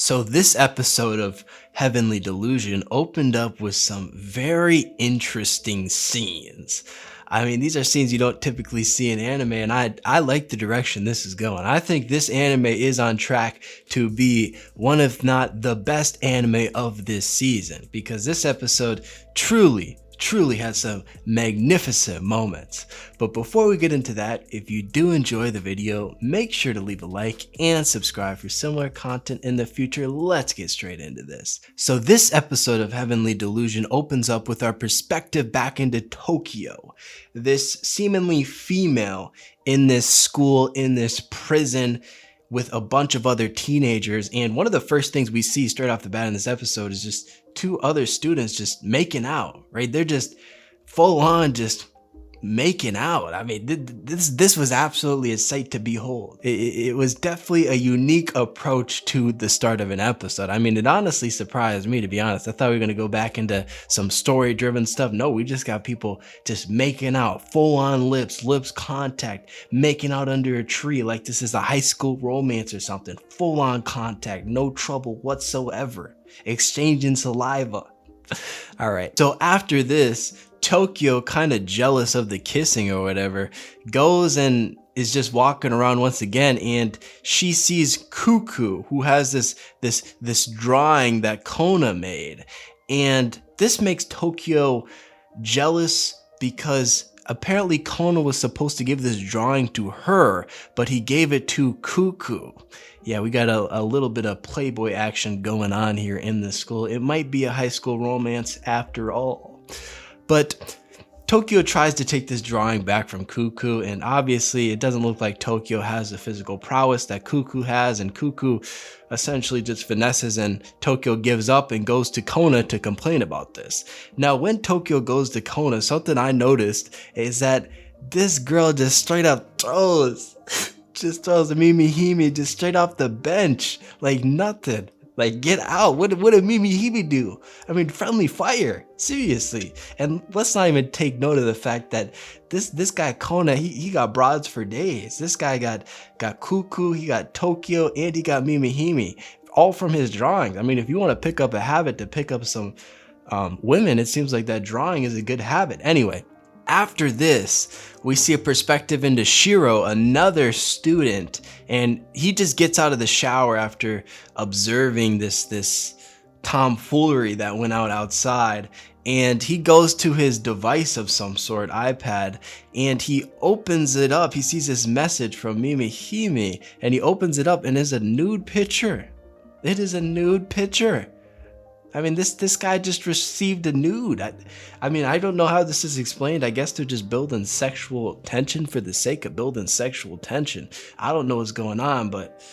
So this episode of Heavenly Delusion opened up with some very interesting scenes. I mean, these are scenes you don't typically see in anime, and I like the direction this is going. I think this anime is on track to be one, if not the best anime of this season, because this episode truly had some magnificent moments. But before we get into that, if you do enjoy the video, make sure to leave a like and subscribe for similar content in the future. Let's get straight into this. So this episode of Heavenly Delusion opens up with our perspective back into Tokyo. This seemingly female in this school, in this prison, with a bunch of other teenagers, and one of the first things we see straight off the bat in this episode is just two other students just making out, right? They're just full on just making out. I mean, this was absolutely a sight to behold. It was definitely a unique approach to the start of an episode. I mean, it honestly surprised me, to be honest. I thought we were going to go back into some story-driven stuff. No, we just got people just making out, full-on lips contact, making out under a tree like this is a high school romance or something. Full-on contact, no trouble whatsoever, exchanging saliva. All right, so after this, Tokyo, kind of jealous of the kissing or whatever, goes and is just walking around once again, and she sees Cuckoo, who has this drawing that Kona made, and this makes Tokyo jealous because apparently Kona was supposed to give this drawing to her, but he gave it to Cuckoo. Yeah, we got a little bit of Playboy action going on here in the school. It might be a high school romance after all. But Tokyo tries to take this drawing back from Cuckoo, and obviously it doesn't look like Tokyo has the physical prowess that Cuckoo has, and Cuckoo essentially just finesses, and Tokyo gives up and goes to Kona to complain about this. Now, when Tokyo goes to Kona, something I noticed is that this girl just straight up throws the Mimi Hime just straight off the bench like nothing. Like, get out. What did Mimi Hime do? I mean, friendly fire. Seriously. And let's not even take note of the fact that this guy Kona, he got broads for days. This guy got Cuckoo, he got Tokyo, and he got Mimi Hime. All from his drawings. I mean, if you want to pick up a habit to pick up some women, it seems like that drawing is a good habit. Anyway, after this, we see a perspective into Shiro, another student, and he just gets out of the shower after observing this tomfoolery that went outside, and he goes to his device of some sort, iPad, and he opens it up. He sees this message from Mimi Hime, and he opens it up, and it's a nude picture. It is a nude picture. I mean, this guy just received a nude. I mean, I don't know how this is explained. I guess they're just building sexual tension for the sake of building sexual tension. I don't know what's going on, but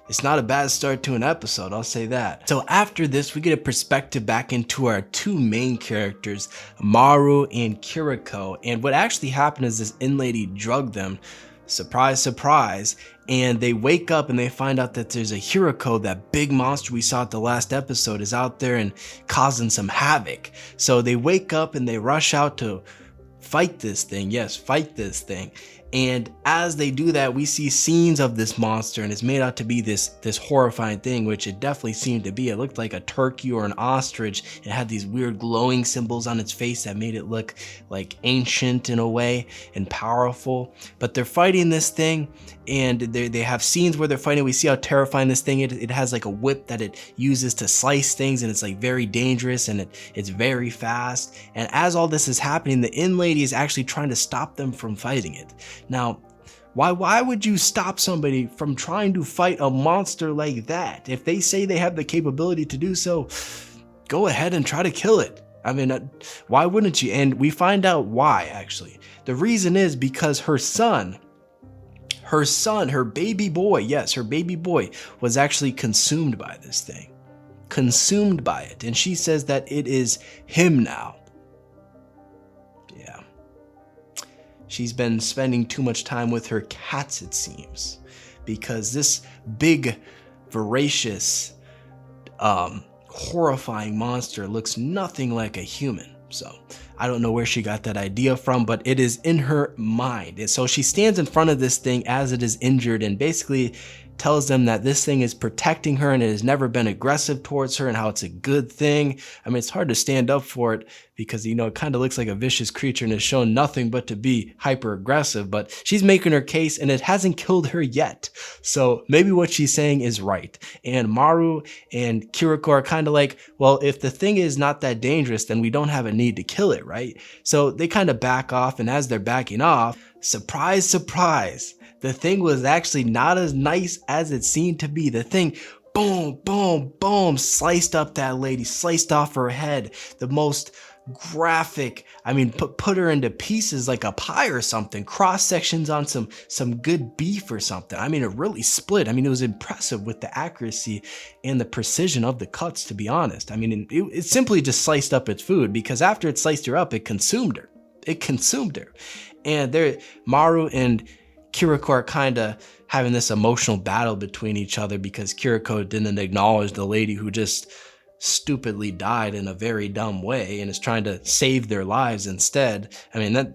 it's not a bad start to an episode, I'll say that. So after this, we get a perspective back into our two main characters, Maru and Kiriko. And what actually happened is this in-lady drugged them. Surprise, surprise. And they wake up and they find out that there's a Hiriko, that big monster we saw at the last episode, is out there and causing some havoc. So they wake up and they rush out to fight this thing. Yes, fight this thing. And as they do that, we see scenes of this monster, and it's made out to be this horrifying thing, which it definitely seemed to be. It looked like a turkey or an ostrich. It had these weird glowing symbols on its face that made it look like ancient in a way and powerful. But they're fighting this thing, and they have scenes where they're fighting. We see how terrifying this thing is. It has like a whip that it uses to slice things, and it's like very dangerous, and it's very fast. And as all this is happening, the in-lady is actually trying to stop them from fighting it. Now, why would you stop somebody from trying to fight a monster like that? If they say they have the capability to do so, go ahead and try to kill it. I mean, why wouldn't you? And we find out why, actually. The reason is because her baby boy, yes, her baby boy was actually consumed by this thing. Consumed by it. And she says that it is him now. She's been spending too much time with her cats, it seems, because this big, voracious, horrifying monster looks nothing like a human. So I don't know where she got that idea from, but it is in her mind. And so she stands in front of this thing as it is injured, and basically tells them that this thing is protecting her and it has never been aggressive towards her and how it's a good thing. I mean, it's hard to stand up for it because, you know, it kind of looks like a vicious creature and has shown nothing but to be hyper aggressive, but she's making her case and it hasn't killed her yet. So maybe what she's saying is right. And Maru and Kiriko are kind of like, well, if the thing is not that dangerous, then we don't have a need to kill it, right? So they kind of back off, and as they're backing off, surprise, surprise, the thing was actually not as nice as it seemed to be. The thing, boom, boom, boom, sliced up that lady, sliced off her head. The most graphic, I mean, put her into pieces like a pie or something, cross sections on some good beef or something. I mean, it really split. I mean, it was impressive with the accuracy and the precision of the cuts, to be honest. I mean, it simply just sliced up its food, because after it sliced her up, it consumed her. It consumed her. And Maru and Kiriko are kind of having this emotional battle between each other because Kiriko didn't acknowledge the lady who just stupidly died in a very dumb way and is trying to save their lives instead. I mean,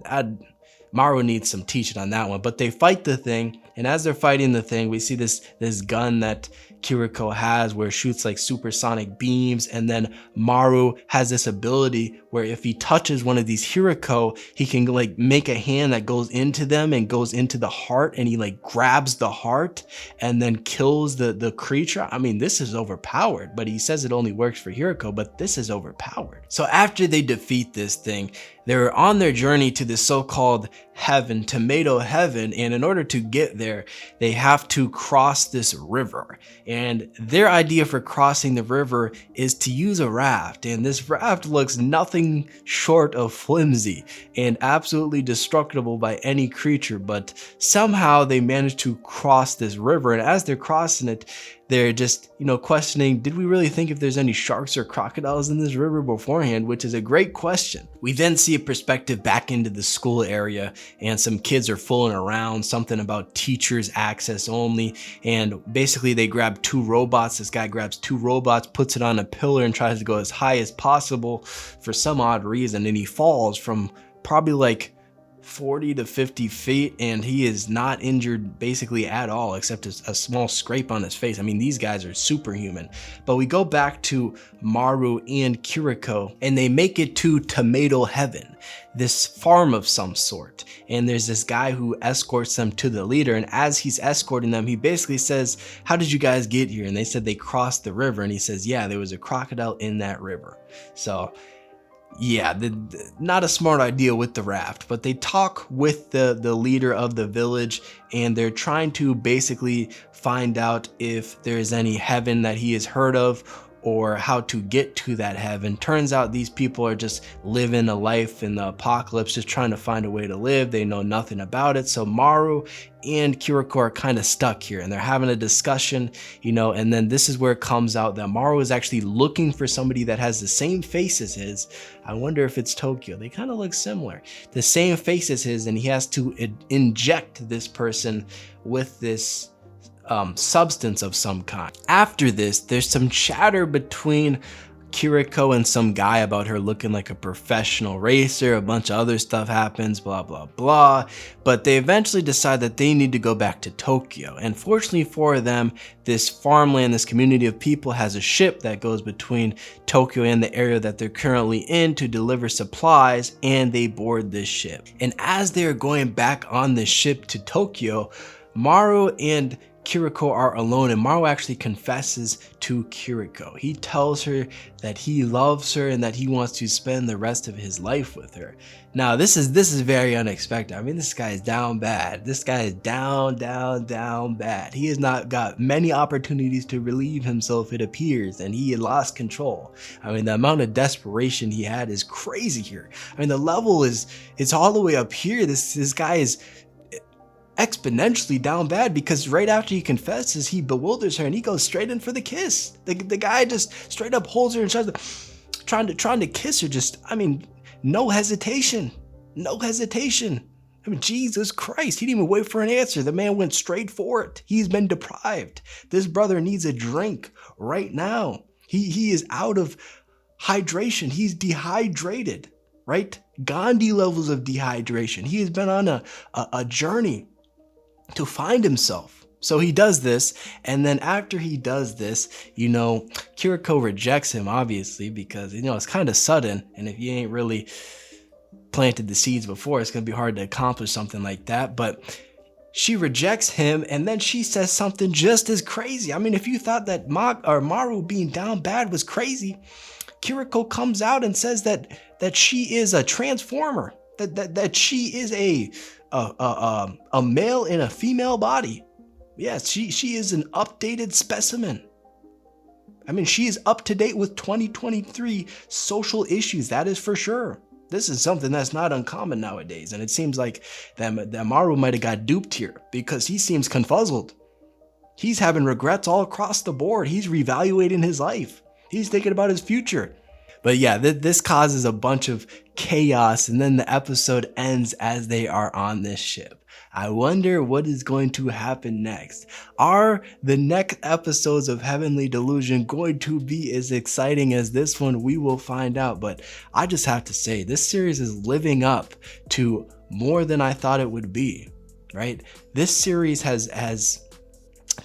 Maru needs some teaching on that one. But they fight the thing, and as they're fighting the thing, we see this gun that Kiriko has where it shoots like supersonic beams, and then Maru has this ability where if he touches one of these Hiriko, he can like make a hand that goes into them and goes into the heart, and he like grabs the heart and then kills the creature. I mean, this is overpowered, but he says it only works for Hiriko, but this is overpowered. So after they defeat this thing, they're on their journey to this so-called heaven, tomato heaven, and in order to get there, they have to cross this river. And their idea for crossing the river is to use a raft, and this raft looks nothing short of flimsy and absolutely destructible by any creature, but somehow they manage to cross this river, and as they're crossing it, they're just, you know, questioning, did we really think if there's any sharks or crocodiles in this river beforehand? Which is a great question. We then see a perspective back into the school area, and some kids are fooling around, something about teachers access only, and basically they grab two robots. This guy grabs two robots, puts it on a pillar and tries to go as high as possible for some odd reason, and he falls from probably like 40 to 50 feet, and he is not injured basically at all except a small scrape on his face. I mean, these guys are superhuman. But we go back to Maru and Kiriko, and they make it to Tomato Heaven, this farm of some sort, and there's this guy who escorts them to the leader, and as he's escorting them, he basically says, how did you guys get here? And they said they crossed the river, and he says, yeah, there was a crocodile in that river. So yeah, not a smart idea with the raft, but they talk with the leader of the village, and they're trying to basically find out if there's any heaven that he has heard of or how to get to that heaven. Turns out these people are just living a life in the apocalypse, just trying to find a way to live. They know nothing about it. So Maru and Kiriko are kind of stuck here, and they're having a discussion, you know, and then this is where it comes out that Maru is actually looking for somebody that has the same face as his. I wonder if it's Tokyo. They kind of look similar. The same face as his, and he has to inject this person with this substance of some kind. After this, there's some chatter between Kiriko and some guy about her looking like a professional racer. A bunch of other stuff happens, blah, blah, blah. But they eventually decide that they need to go back to Tokyo. And fortunately for them, this farmland, this community of people has a ship that goes between Tokyo and the area that they're currently in to deliver supplies, and they board this ship. And as they're going back on the ship to Tokyo, Maru and Kiriko are alone, and Maru actually confesses to Kiriko. He tells her that he loves her and that he wants to spend the rest of his life with her. Now, this is very unexpected. I mean, this guy is down bad. This guy is down bad. He has not got many opportunities to relieve himself, it appears, and he had lost control. I mean, the amount of desperation he had is crazy here. I mean, the level it's all the way up here. This guy is exponentially down bad, because right after he confesses, he bewilders her and he goes straight in for the kiss. The guy just straight up holds her and trying to kiss her. Just, I mean, no hesitation. I mean, Jesus Christ, he didn't even wait for an answer. The man went straight for it. He's been deprived. This brother needs a drink right now. He is out of hydration. He's dehydrated, right? Gandhi levels of dehydration. He has been on a journey to find himself, So he does this, and then after he does this, Kiriko rejects him, obviously, because, it's kind of sudden, and if you ain't really planted the seeds before, it's going to be hard to accomplish something like that. But she rejects him, and then she says something just as crazy. I mean, if you thought that Maru being down bad was crazy, Kiriko comes out and says that she is a transformer, that she is a male in a female body. Yes, she is an updated specimen. I mean, she is up to date with 2023 social issues, that is for sure. This is something that's not uncommon nowadays, and it seems like that Maru might have got duped here, because he seems confuzzled. He's having regrets all across the board. He's reevaluating his life. He's thinking about his future. But yeah, this causes a bunch of chaos, and then the episode ends as they are on this ship. I wonder what is going to happen next. Are the next episodes of Heavenly Delusion going to be as exciting as this one? We will find out, but I just have to say, this series is living up to more than I thought it would be, right? This series has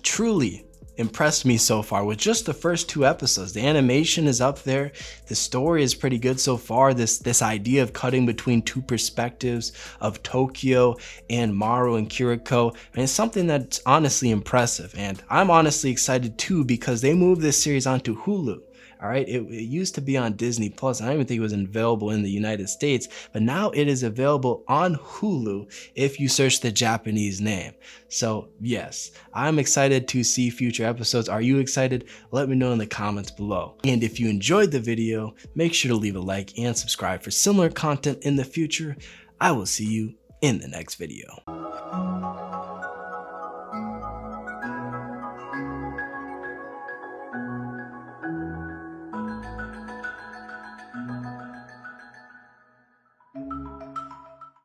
truly impressed me so far with just the first 2 episodes. The animation is up there. The story is pretty good so far. This idea of cutting between 2 perspectives of Tokyo and Maru and Kiriko, and it's something that's honestly impressive. And I'm honestly excited too, because they moved this series onto Hulu. All right, it used to be on Disney Plus. I don't even think it was available in the United States, but now it is available on Hulu if you search the Japanese name. So yes, I'm excited to see future episodes. Are you excited? Let me know in the comments below. And if you enjoyed the video, make sure to leave a like and subscribe for similar content in the future. I will see you in the next video.